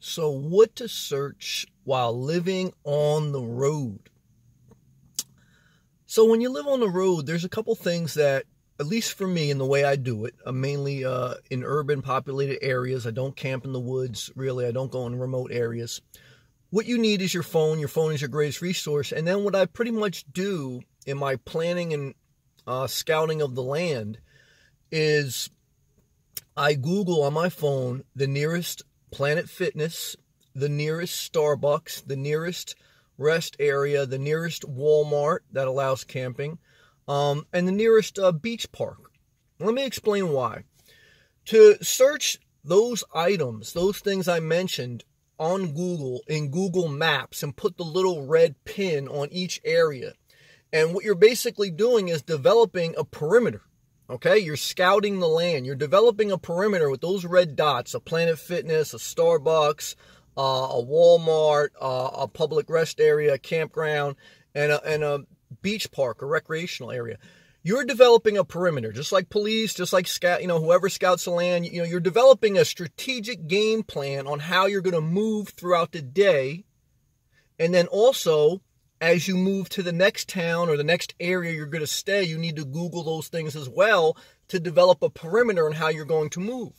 So what to search while living on the road? So when you live on the road, there's a couple things that, at least for me in the way I do it, I'm mainly in urban populated areas. I don't camp in the woods, really. I don't go in remote areas. What you need is your phone. Your phone is your greatest resource. And then what I pretty much do in my planning and scouting of the land is I Google on my phone the nearest Planet Fitness, the nearest Starbucks, the nearest rest area, the nearest Walmart that allows camping, and the nearest beach park. Let me explain why. To search those items, those things I mentioned on Google, in Google Maps, and put the little red pin on each area. And what you're basically doing is developing a perimeter. Okay, you're scouting the land. You're developing a perimeter with those red dots, a Planet Fitness, a Starbucks, a Walmart, a public rest area, a campground, and a beach park, a recreational area. You're developing a perimeter, just like police, just like scout, whoever scouts the land. You're developing a strategic game plan on how you're going to move throughout the day. And then also, as you move to the next town or the next area you're going to stay, you need to Google those things as well to develop a perimeter on how you're going to move.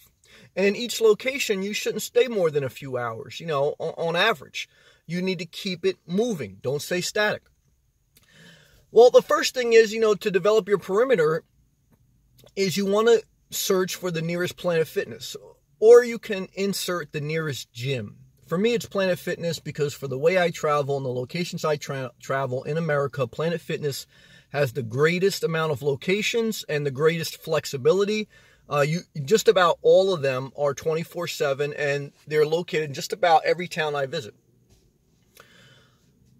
And in each location, you shouldn't stay more than a few hours, on average. You need to keep it moving. Don't stay static. Well, the first thing is, to develop your perimeter is you want to search for the nearest Planet Fitness, or you can insert the nearest gym. For me, it's Planet Fitness because for the way I travel and the locations I travel in America, Planet Fitness has the greatest amount of locations and the greatest flexibility. Just about all of them are 24/7, and they're located in just about every town I visit.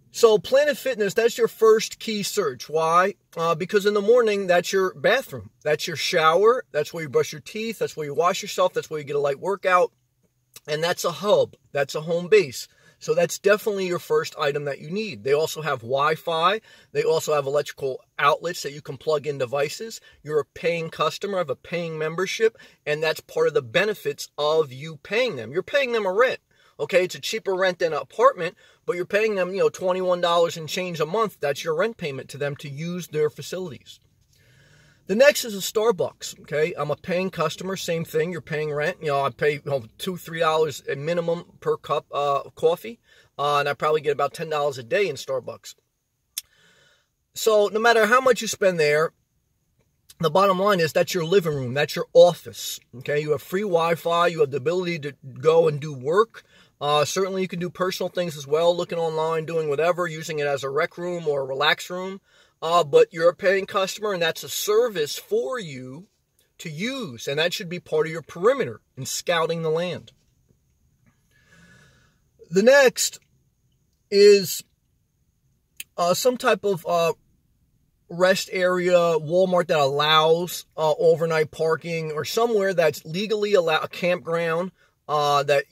So Planet Fitness, that's your first key search. Why? Because in the morning, that's your bathroom. That's your shower. That's where you brush your teeth. That's where you wash yourself. That's where you get a light workout. And that's a hub. That's a home base. So that's definitely your first item that you need. They also have Wi-Fi. They also have electrical outlets that you can plug in devices. You're a paying customer, have a paying membership, and that's part of the benefits of you paying them. You're paying them a rent. Okay, it's a cheaper rent than an apartment, but you're paying them, $21 and change a month. That's your rent payment to them to use their facilities. The next is a Starbucks, okay? I'm a paying customer, same thing. You're paying rent. I pay $2, $3 a minimum per cup of coffee, and I probably get about $10 a day in Starbucks. So no matter how much you spend there, the bottom line is that's your living room. That's your office, okay? You have free Wi-Fi. You have the ability to go and do work. Certainly you can do personal things as well, looking online, doing whatever, using it as a rec room or a relax room. But you're a paying customer, and that's a service for you to use. And that should be part of your perimeter in scouting the land. The next is some type of rest area, Walmart that allows overnight parking, or somewhere that's legally allowed, a campground that,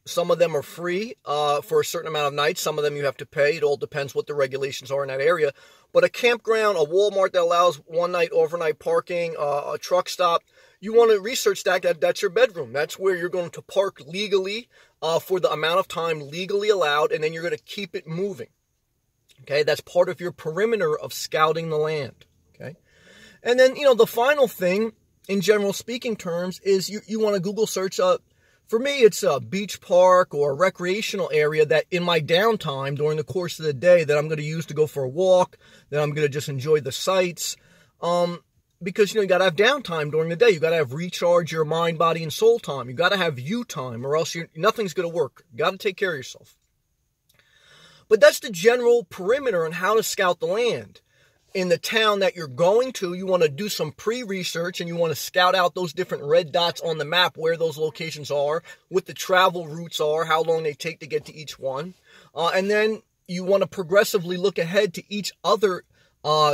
some of them are free for a certain amount of nights. Some of them you have to pay. It all depends what the regulations are in that area. But a campground, a Walmart that allows one night overnight parking, a truck stop, you want to research that's your bedroom. That's where you're going to park legally for the amount of time legally allowed, and then you're going to keep it moving. Okay, that's part of your perimeter of scouting the land. Okay, and then, the final thing, in general speaking terms, is you want to Google search for me, it's a beach park or a recreational area that in my downtime during the course of the day that I'm going to use to go for a walk, that I'm going to just enjoy the sights. Because, you got to have downtime during the day. You got to have recharge your mind, body, and soul time. You got to have you time, or else nothing's going to work. You got to take care of yourself. But that's the general perimeter on how to scout the land. In the town that you're going to, you want to do some pre-research, and you want to scout out those different red dots on the map, where those locations are, what the travel routes are, how long they take to get to each one. And then you want to progressively look ahead to each other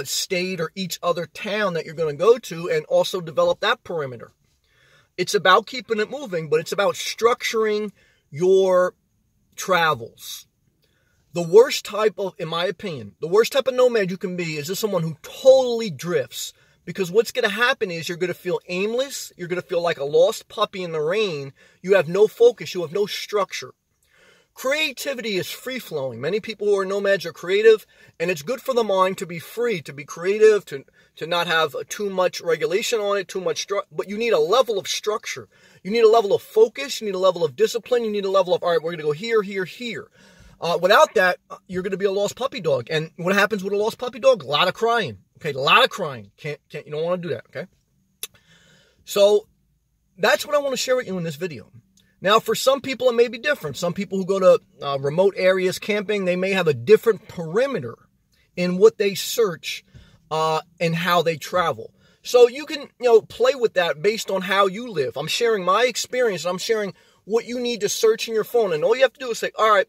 state or each other town that you're going to go to, and also develop that perimeter. It's about keeping it moving, but it's about structuring your travels. The worst type of, in my opinion, the worst type of nomad you can be is just someone who totally drifts. Because what's going to happen is you're going to feel aimless. You're going to feel like a lost puppy in the rain. You have no focus. You have no structure. Creativity is free-flowing. Many people who are nomads are creative, and it's good for the mind to be free, to be creative, to not have too much regulation on it, too much but you need a level of structure. You need a level of focus. You need a level of discipline. You need a level of, all right, we're going to go here, here, here. Without that, you're going to be a lost puppy dog. And what happens with a lost puppy dog? A lot of crying. Okay, a lot of crying. You don't want to do that, okay? So that's what I want to share with you in this video. Now, for some people, it may be different. Some people who go to remote areas camping, they may have a different perimeter in what they search and how they travel. So you can, play with that based on how you live. I'm sharing my experience. I'm sharing what you need to search in your phone. And all you have to do is say, all right,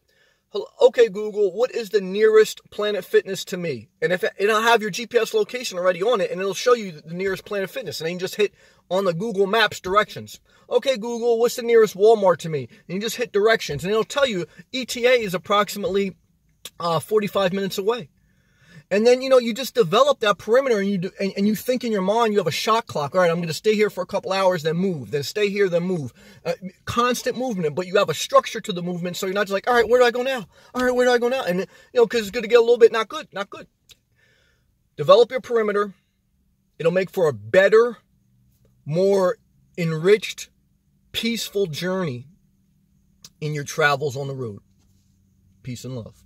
okay, Google, what is the nearest Planet Fitness to me? And it'll have your GPS location already on it, and it'll show you the nearest Planet Fitness. And then you just hit on the Google Maps directions. Okay, Google, what's the nearest Walmart to me? And you just hit directions, and it'll tell you ETA is approximately 45 minutes away. And then, you just develop that perimeter, and you think in your mind, you have a shot clock. All right, I'm going to stay here for a couple hours, then move, then stay here, then move. Constant movement, but you have a structure to the movement, so you're not just like, all right, where do I go now? All right, where do I go now? And, because it's going to get a little bit not good. Develop your perimeter. It'll make for a better, more enriched, peaceful journey in your travels on the road. Peace and love.